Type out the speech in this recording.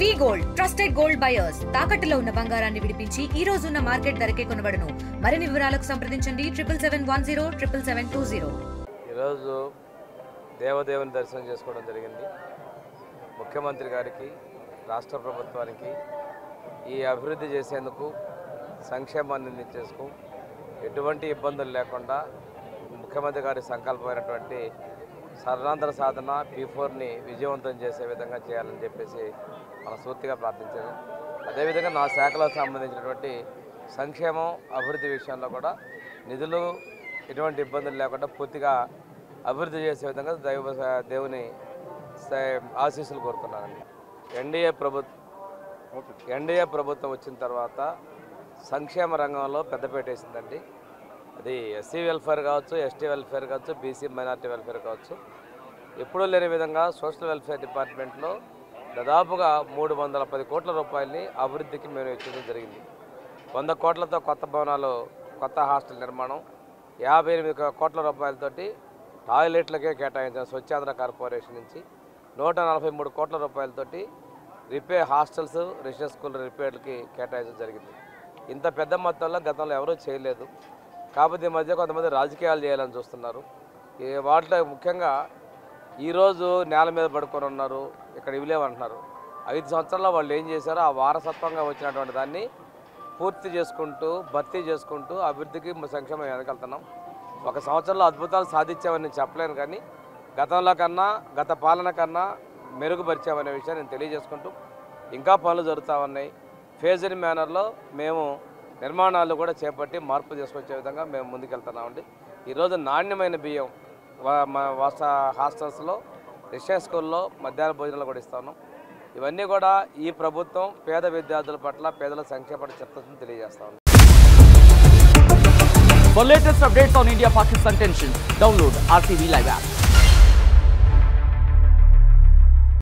వి gold trusted gold buyers తాకట్టులో ఉన్న బంగారాన్ని విడిపించి ఈ రోజు ఉన్న మార్కెట్ ధరకే కొనబడును. మరిన్ని వివరాలకు సంప్రదించండి 7710 ఈ రోజు దేవదేవుని దర్శనం చేసుకోవడం జరిగింది. ముఖ్యమంత్రి గారికి రాష్ట్ర ప్రభుత్వానికి ఈ అభివృద్ధి చేసేందుకు సంక్షేమాన్ని అందించేందుకు ఎటువంటి ఇబ్బందులు లేకుండా ముఖ్యమంత్రి గారి సంకల్పమైనటువంటి సర్వాంతర సాధన P4ని విజయవంతం చేసే విధంగా చేయాలని చెప్పేసి మనస్ఫూర్తిగా ప్రార్థించాను. అదేవిధంగా నా శాఖలో సంబంధించినటువంటి సంక్షేమం అభివృద్ధి విషయంలో కూడా నిధులు ఎటువంటి ఇబ్బందులు లేకుండా పూర్తిగా అభివృద్ధి చేసే విధంగా దేవుని ఆశీస్సులు కోరుతున్నానండి. ఎన్డీఏ ప్రభుత్వం వచ్చిన తర్వాత సంక్షేమ రంగంలో పెద్దపీట వేసిందండి. అది ఎస్సీ వెల్ఫేర్ కావచ్చు, ఎస్టీ వెల్ఫేర్ కావచ్చు, బీసీ మైనార్టీ వెల్ఫేర్ కావచ్చు. ఎప్పుడూ లేని విధంగా సోషల్ వెల్ఫేర్ డిపార్ట్మెంట్లో దాదాపుగా 310 కోట్ల రూపాయలని అభివృద్ధికి మేము ఇచ్చడం జరిగింది. 100 కోట్లతో కొత్త భవనాలు, కొత్త హాస్టల్ నిర్మాణం, 58 కోట్ల రూపాయలతోటి టాయిలెట్లకే కేటాయించిన స్వచ్ఛాంధ్ర కార్పొరేషన్ నుంచి 143 కోట్ల రూపాయలతోటి హాస్టల్స్, రెసిడెన్స్ స్కూల్ రిపేర్లకి కేటాయించడం జరిగింది. ఇంత పెద్ద మొత్తంలో గతంలో ఎవరూ చేయలేదు. కాకపోతే ఈ మధ్య కొంతమంది రాజకీయాలు చేయాలని చూస్తున్నారు. వాటిలో ముఖ్యంగా ఈరోజు నేల మీద పడుకొని ఉన్నారు, ఇక్కడ ఇవ్వలేమంటున్నారు. 5 సంవత్సరాల్లో వాళ్ళు ఏం చేశారో ఆ వారసత్వంగా వచ్చినటువంటి దాన్ని పూర్తి చేసుకుంటూ, భర్తీ చేసుకుంటూ అభివృద్ధికి సంక్షేమం వెనకెళ్తున్నాం. 1 సంవత్సరంలో అద్భుతాలు సాధించామని నేను చెప్పలేను, కానీ గతంలో కన్నా, గత పాలన కన్నా మెరుగుపరిచామనే విషయాన్ని నేను తెలియజేసుకుంటూ ఇంకా పనులు జరుగుతూ ఉన్నాయి. ఫేజ్డ్ మేనర్లో మేము నిర్మాణాలు కూడా చేపట్టి మార్పు తీసుకొచ్చే విధంగా మేము ముందుకెళ్తున్నామండి. ఈరోజు నాణ్యమైన బియ్యం హాస్టల్స్లో, రెసిడెన్స్ స్కూల్లో మధ్యాహ్న భోజనాలు కూడా ఇస్తున్నాం. ఇవన్నీ కూడా ఈ ప్రభుత్వం పేద విద్యార్థుల పట్ల, పేదల సంక్షేమ పట్ల చెప్తుందని తెలియజేస్తాం. For latest updates on India-Pakistan tensions, download RTV Live app.